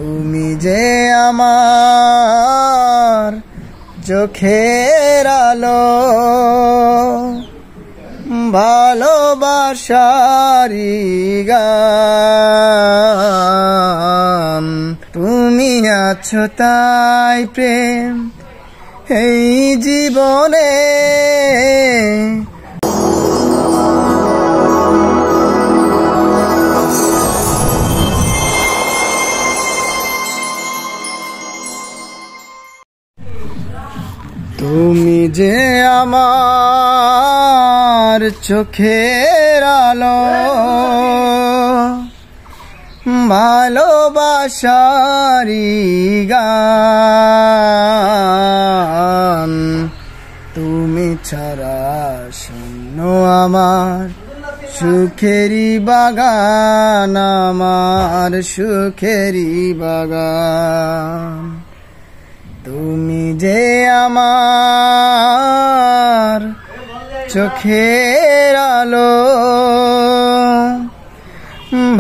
তুমি যে আমার চোখের আলো, ভালোবাসারি গান। তুমি আছো তাই প্রেম এই জীবনে। তুমি যে আমার চোখের আলো, ভালোবাসারি গান। তুমি ছাড়া শূন্য আমার সুখেরি বাগান, আমার সুখেরি বাগান। তুমি যে আমার চোখের আলো,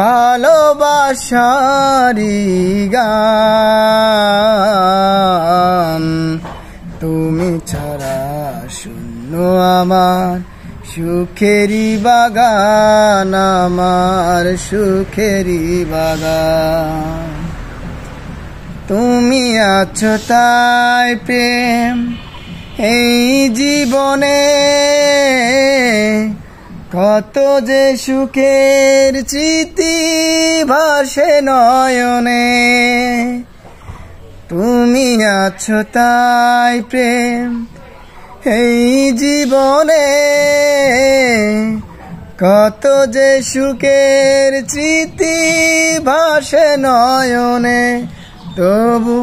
ভালোবাসারি গান। তুমি ছাড়া শূন্য আমার সুখেরি বাগান, আমার সুখেরি বাগান। তুমি আছো তাই প্রেম এই জীবনে, কত যে সুখের স্মৃতি ভাসে নয়নে। তুমি আছো তাই প্রেম এই জীবনে, কত যে সুখের স্মৃতি ভাসে নয়নে। তবু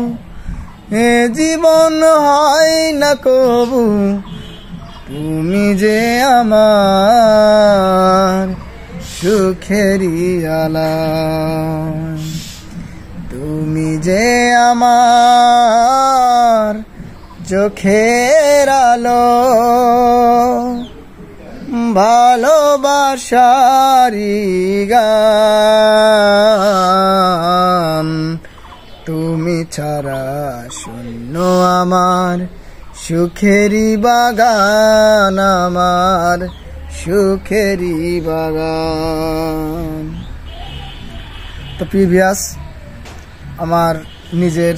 এ জীবন হয় না কবু, তুমি যে আমার সুখেরি আলাম। তুমি যে আমার চোখের আলো, ভালোবাসারি গান। তুমি ছাড়া শূন্য আমার সুখেরি বাগান, আমার সুখেরি বাগান। তো প্রিভিয়াস আমার নিজের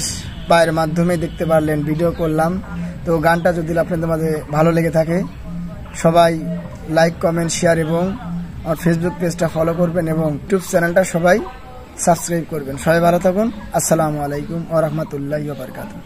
পায়ের মাধ্যমে দেখতে পারলেন, ভিডিও করলাম। তো গানটা যদি আপনাদের মাঝে ভালো লেগে থাকে, সবাই লাইক, কমেন্ট, শেয়ার এবং আমার ফেসবুক পেজটা ফলো করবেন এবং ইউটিউব চ্যানেলটা সবাই সাবস্ক্রাইব করবেন। সবাই ভালো থাকুন। আসসালামু আলাইকুম ওয়া রাহমাতুল্লাহি ওয়া বারাকাতুহু।